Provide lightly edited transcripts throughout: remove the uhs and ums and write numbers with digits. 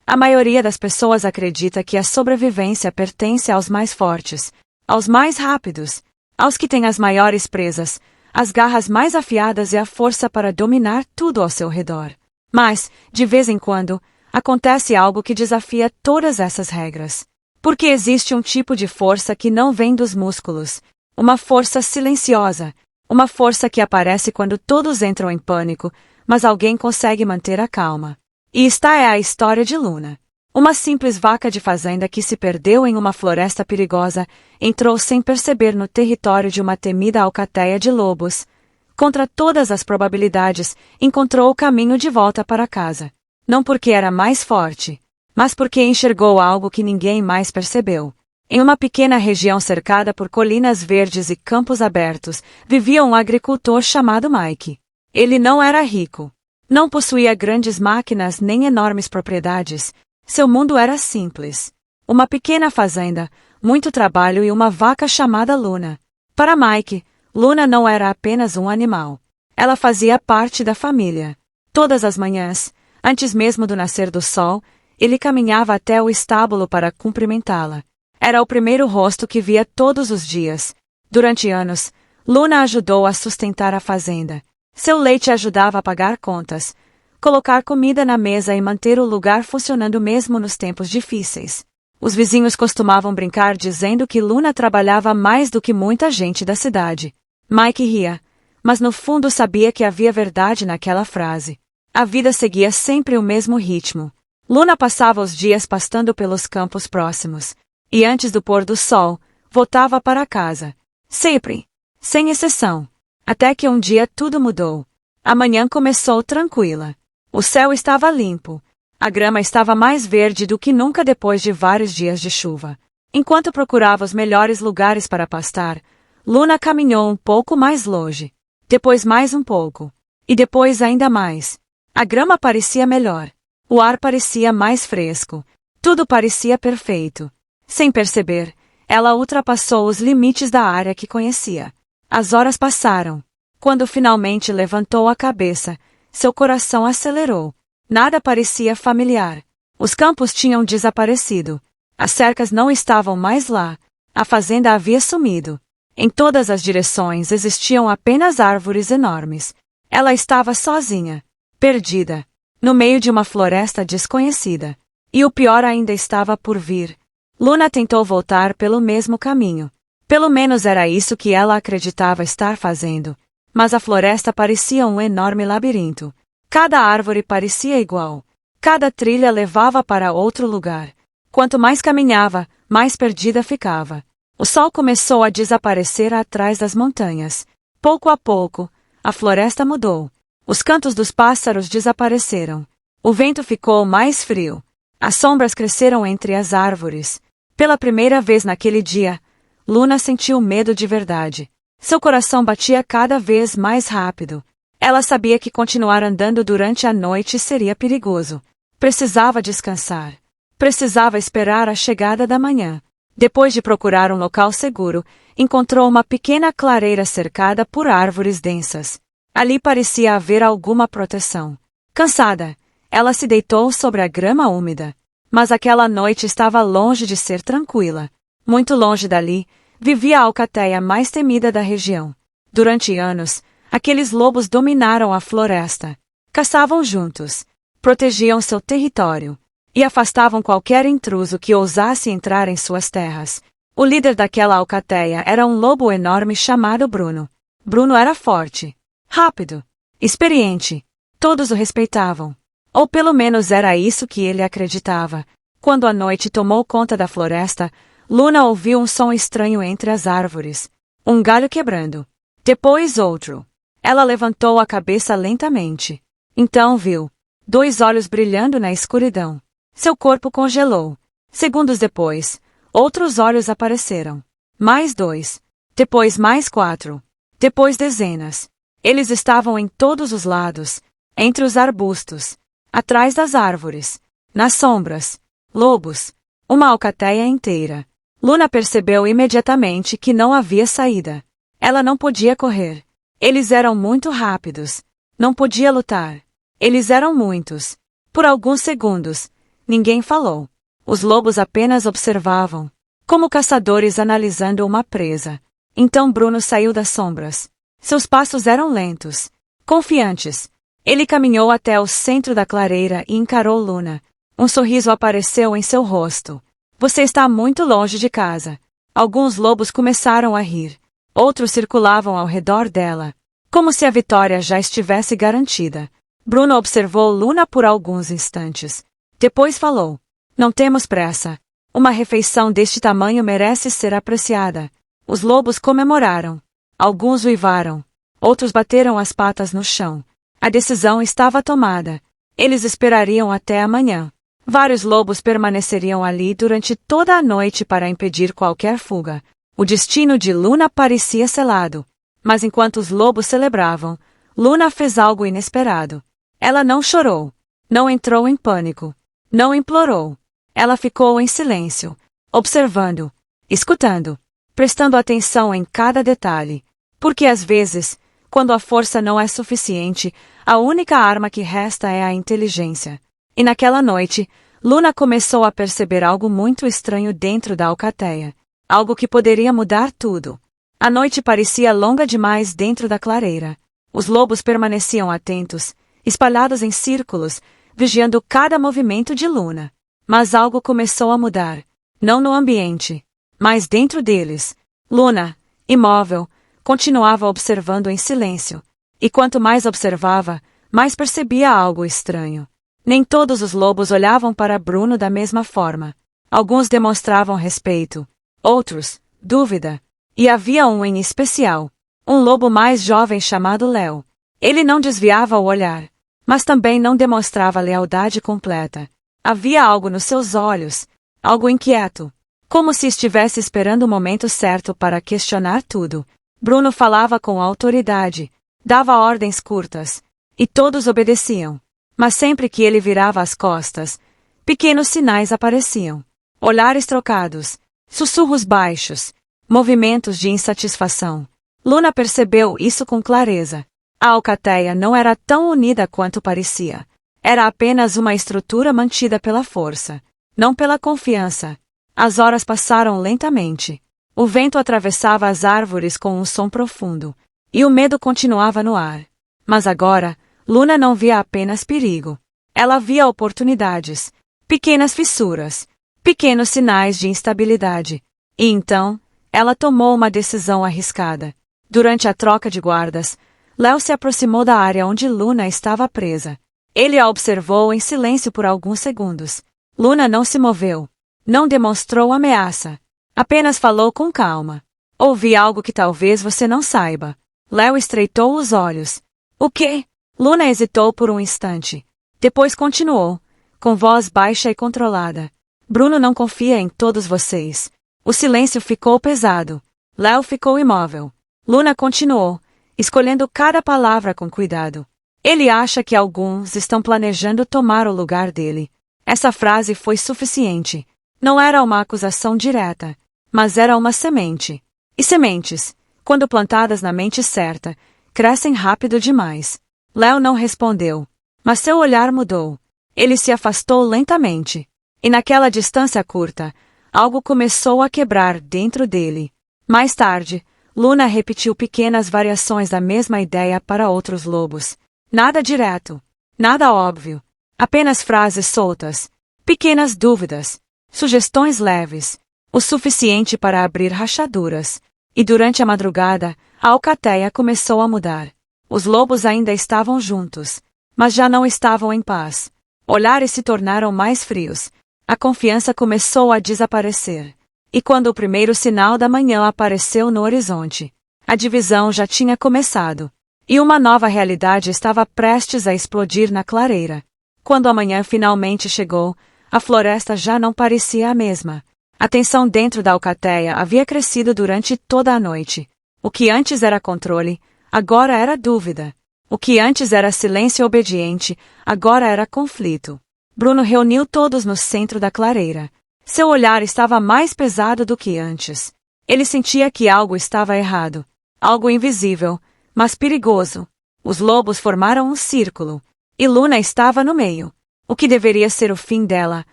A maioria das pessoas acredita que a sobrevivência pertence aos mais fortes, aos mais rápidos, aos que têm as maiores presas, as garras mais afiadas e a força para dominar tudo ao seu redor. Mas, de vez em quando, acontece algo que desafia todas essas regras. Porque existe um tipo de força que não vem dos músculos, uma força silenciosa, uma força que aparece quando todos entram em pânico, mas alguém consegue manter a calma. E esta é a história de Luna. Uma simples vaca de fazenda que se perdeu em uma floresta perigosa, entrou sem perceber no território de uma temida alcateia de lobos. Contra todas as probabilidades, encontrou o caminho de volta para casa. Não porque era mais forte, mas porque enxergou algo que ninguém mais percebeu. Em uma pequena região cercada por colinas verdes e campos abertos, vivia um agricultor chamado Mike. Ele não era rico. Não possuía grandes máquinas nem enormes propriedades. Seu mundo era simples. Uma pequena fazenda, muito trabalho e uma vaca chamada Luna. Para Mike, Luna não era apenas um animal. Ela fazia parte da família. Todas as manhãs, antes mesmo do nascer do sol, ele caminhava até o estábulo para cumprimentá-la. Era o primeiro rosto que via todos os dias. Durante anos, Luna ajudou a sustentar a fazenda. Seu leite ajudava a pagar contas, colocar comida na mesa e manter o lugar funcionando mesmo nos tempos difíceis. Os vizinhos costumavam brincar dizendo que Luna trabalhava mais do que muita gente da cidade. Mike ria, mas no fundo sabia que havia verdade naquela frase. A vida seguia sempre o mesmo ritmo. Luna passava os dias pastando pelos campos próximos, e antes do pôr do sol, voltava para casa. Sempre, sem exceção. Até que um dia tudo mudou. A manhã começou tranquila. O céu estava limpo. A grama estava mais verde do que nunca depois de vários dias de chuva. Enquanto procurava os melhores lugares para pastar, Luna caminhou um pouco mais longe. Depois mais um pouco. E depois ainda mais. A grama parecia melhor. O ar parecia mais fresco. Tudo parecia perfeito. Sem perceber, ela ultrapassou os limites da área que conhecia. As horas passaram. Quando finalmente levantou a cabeça, seu coração acelerou. Nada parecia familiar. Os campos tinham desaparecido. As cercas não estavam mais lá. A fazenda havia sumido. Em todas as direções existiam apenas árvores enormes. Ela estava sozinha, perdida, no meio de uma floresta desconhecida. E o pior ainda estava por vir. Luna tentou voltar pelo mesmo caminho. Pelo menos era isso que ela acreditava estar fazendo. Mas a floresta parecia um enorme labirinto. Cada árvore parecia igual. Cada trilha levava para outro lugar. Quanto mais caminhava, mais perdida ficava. O sol começou a desaparecer atrás das montanhas. Pouco a pouco, a floresta mudou. Os cantos dos pássaros desapareceram. O vento ficou mais frio. As sombras cresceram entre as árvores. Pela primeira vez naquele dia, Luna sentiu medo de verdade. Seu coração batia cada vez mais rápido. Ela sabia que continuar andando durante a noite seria perigoso. Precisava descansar. Precisava esperar a chegada da manhã. Depois de procurar um local seguro, encontrou uma pequena clareira cercada por árvores densas. Ali parecia haver alguma proteção. Cansada, ela se deitou sobre a grama úmida. Mas aquela noite estava longe de ser tranquila. Muito longe dali, vivia a alcateia mais temida da região. Durante anos, aqueles lobos dominaram a floresta. Caçavam juntos, protegiam seu território e afastavam qualquer intruso que ousasse entrar em suas terras. O líder daquela alcateia era um lobo enorme chamado Bruno. Bruno era forte, rápido, experiente. Todos o respeitavam. Ou pelo menos era isso que ele acreditava. Quando a noite tomou conta da floresta, Luna ouviu um som estranho entre as árvores. Um galho quebrando. Depois outro. Ela levantou a cabeça lentamente. Então viu 2 olhos brilhando na escuridão. Seu corpo congelou. Segundos depois, outros olhos apareceram. Mais 2. Depois mais 4. Depois dezenas. Eles estavam em todos os lados. Entre os arbustos. Atrás das árvores. Nas sombras. Lobos. Uma alcateia inteira. Luna percebeu imediatamente que não havia saída. Ela não podia correr. Eles eram muito rápidos. Não podia lutar. Eles eram muitos. Por alguns segundos, Ninguém falou. Os lobos apenas observavam, como caçadores analisando uma presa. Então Bruno saiu das sombras. Seus passos eram lentos, confiantes. Ele caminhou até o centro da clareira e encarou Luna. Um sorriso apareceu em seu rosto. Você está muito longe de casa. Alguns lobos começaram a rir. Outros circulavam ao redor dela, como se a vitória já estivesse garantida. Bruno observou Luna por alguns instantes. Depois falou: Não temos pressa. Uma refeição deste tamanho merece ser apreciada. Os lobos comemoraram. Alguns uivaram. Outros bateram as patas no chão. A decisão estava tomada. Eles esperariam até amanhã. Vários lobos permaneceriam ali durante toda a noite para impedir qualquer fuga. O destino de Luna parecia selado. Mas enquanto os lobos celebravam, Luna fez algo inesperado. Ela não chorou. Não entrou em pânico. Não implorou. Ela ficou em silêncio, observando, escutando, prestando atenção em cada detalhe. Porque às vezes, quando a força não é suficiente, a única arma que resta é a inteligência. E naquela noite, Luna começou a perceber algo muito estranho dentro da alcateia. Algo que poderia mudar tudo. A noite parecia longa demais dentro da clareira. Os lobos permaneciam atentos, espalhados em círculos, vigiando cada movimento de Luna. Mas algo começou a mudar. Não no ambiente, mas dentro deles. Luna, imóvel, continuava observando em silêncio. E quanto mais observava, mais percebia algo estranho. Nem todos os lobos olhavam para Bruno da mesma forma. Alguns demonstravam respeito. Outros, dúvida. E havia um em especial. Um lobo mais jovem chamado Léo. Ele não desviava o olhar, mas também não demonstrava lealdade completa. Havia algo nos seus olhos, algo inquieto, como se estivesse esperando o momento certo para questionar tudo. Bruno falava com autoridade, dava ordens curtas, e todos obedeciam. Mas sempre que ele virava as costas, pequenos sinais apareciam. Olhares trocados, sussurros baixos, movimentos de insatisfação. Luna percebeu isso com clareza. A alcateia não era tão unida quanto parecia. Era apenas uma estrutura mantida pela força, não pela confiança. As horas passaram lentamente. O vento atravessava as árvores com um som profundo, e o medo continuava no ar. Mas agora, Luna não via apenas perigo. Ela via oportunidades, pequenas fissuras, pequenos sinais de instabilidade. E então, ela tomou uma decisão arriscada. Durante a troca de guardas, Léo se aproximou da área onde Luna estava presa. Ele a observou em silêncio por alguns segundos. Luna não se moveu. Não demonstrou ameaça. Apenas falou com calma. Ouvi algo que talvez você não saiba. Léo estreitou os olhos. O quê? Luna hesitou por um instante. Depois continuou, com voz baixa e controlada. Bruno não confia em todos vocês. O silêncio ficou pesado. Léo ficou imóvel. Luna continuou, escolhendo cada palavra com cuidado. Ele acha que alguns estão planejando tomar o lugar dele. Essa frase foi suficiente. Não era uma acusação direta, mas era uma semente. E sementes, quando plantadas na mente certa, crescem rápido demais. Léo não respondeu, mas seu olhar mudou. Ele se afastou lentamente. E naquela distância curta, algo começou a quebrar dentro dele. Mais tarde, Luna repetiu pequenas variações da mesma ideia para outros lobos. Nada direto, nada óbvio. Apenas frases soltas, pequenas dúvidas, sugestões leves, o suficiente para abrir rachaduras. E durante a madrugada, a alcateia começou a mudar. Os lobos ainda estavam juntos, mas já não estavam em paz. Olhares se tornaram mais frios. A confiança começou a desaparecer. E quando o primeiro sinal da manhã apareceu no horizonte, a divisão já tinha começado. E uma nova realidade estava prestes a explodir na clareira. Quando a manhã finalmente chegou, a floresta já não parecia a mesma. A tensão dentro da alcateia havia crescido durante toda a noite. O que antes era controle, agora era dúvida. O que antes era silêncio obediente, agora era conflito. Bruno reuniu todos no centro da clareira. Seu olhar estava mais pesado do que antes. Ele sentia que algo estava errado. Algo invisível, mas perigoso. Os lobos formaram um círculo. E Luna estava no meio. O que deveria ser o fim dela,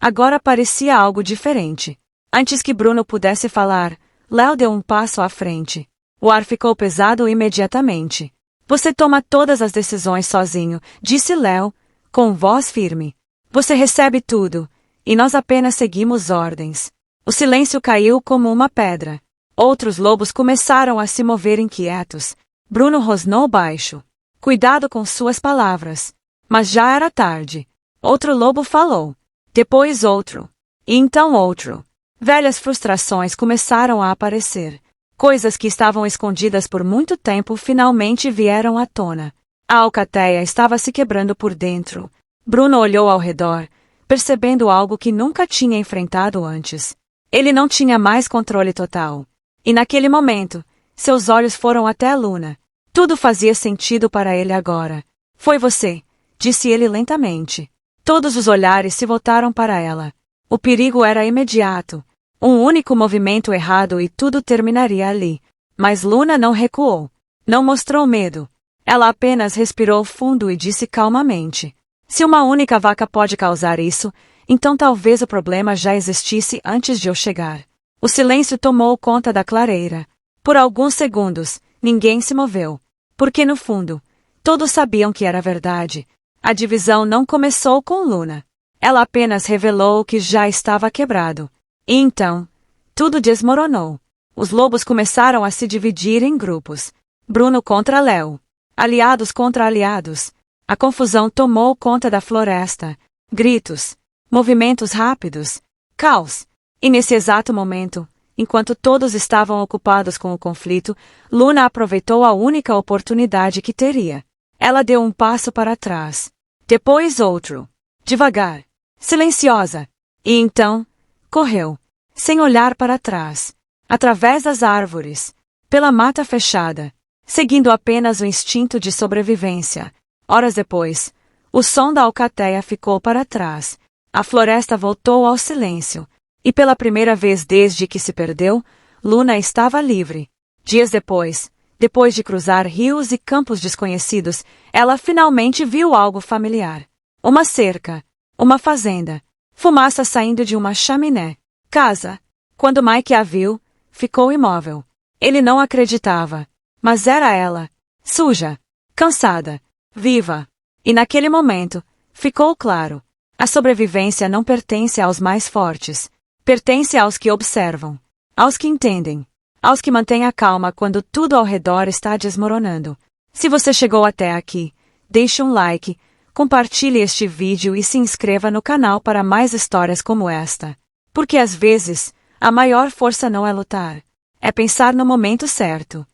Agora parecia algo diferente. Antes que Bruno pudesse falar, Léo deu um passo à frente. O ar ficou pesado imediatamente. Você toma todas as decisões sozinho, disse Léo, com voz firme. Você recebe tudo, e nós apenas seguimos ordens. O silêncio caiu como uma pedra. Outros lobos começaram a se mover inquietos. Bruno rosnou baixo. Cuidado com suas palavras. Mas já era tarde. Outro lobo falou. Depois outro. E então outro. Velhas frustrações começaram a aparecer. Coisas que estavam escondidas por muito tempo finalmente vieram à tona. A alcateia estava se quebrando por dentro. Bruno olhou ao redor, percebendo algo que nunca tinha enfrentado antes. Ele não tinha mais controle total. E naquele momento, seus olhos foram até Luna. Tudo fazia sentido para ele agora. Foi você, disse ele lentamente. Todos os olhares se voltaram para ela. O perigo era imediato. Um único movimento errado e tudo terminaria ali. Mas Luna não recuou. Não mostrou medo. Ela apenas respirou fundo e disse calmamente. Se uma única vaca pode causar isso, então talvez o problema já existisse antes de eu chegar. O silêncio tomou conta da clareira. Por alguns segundos, ninguém se moveu. Porque no fundo, todos sabiam que era verdade. A divisão não começou com Luna. Ela apenas revelou o que já estava quebrado. E então, tudo desmoronou. Os lobos começaram a se dividir em grupos. Bruno contra Léo. Aliados contra aliados. A confusão tomou conta da floresta. Gritos. Movimentos rápidos. Caos. E nesse exato momento, enquanto todos estavam ocupados com o conflito, Luna aproveitou a única oportunidade que teria. Ela deu um passo para trás. Depois outro. Devagar. Silenciosa. E então, correu. Sem olhar para trás. Através das árvores. Pela mata fechada. Seguindo apenas o instinto de sobrevivência. Horas depois, o som da alcateia ficou para trás. A floresta voltou ao silêncio. E pela primeira vez desde que se perdeu, Luna estava livre. Dias depois de cruzar rios e campos desconhecidos, ela finalmente viu algo familiar. Uma cerca. Uma fazenda. Fumaça saindo de uma chaminé. Casa. Quando Mike a viu, ficou imóvel. Ele não acreditava. Mas era ela. Suja. Cansada. Viva. E naquele momento, ficou claro. A sobrevivência não pertence aos mais fortes. Pertence aos que observam. Aos que entendem. Aos que mantêm a calma quando tudo ao redor está desmoronando. Se você chegou até aqui, deixe um like, compartilhe este vídeo e se inscreva no canal para mais histórias como esta. Porque às vezes, a maior força não é lutar. É pensar no momento certo.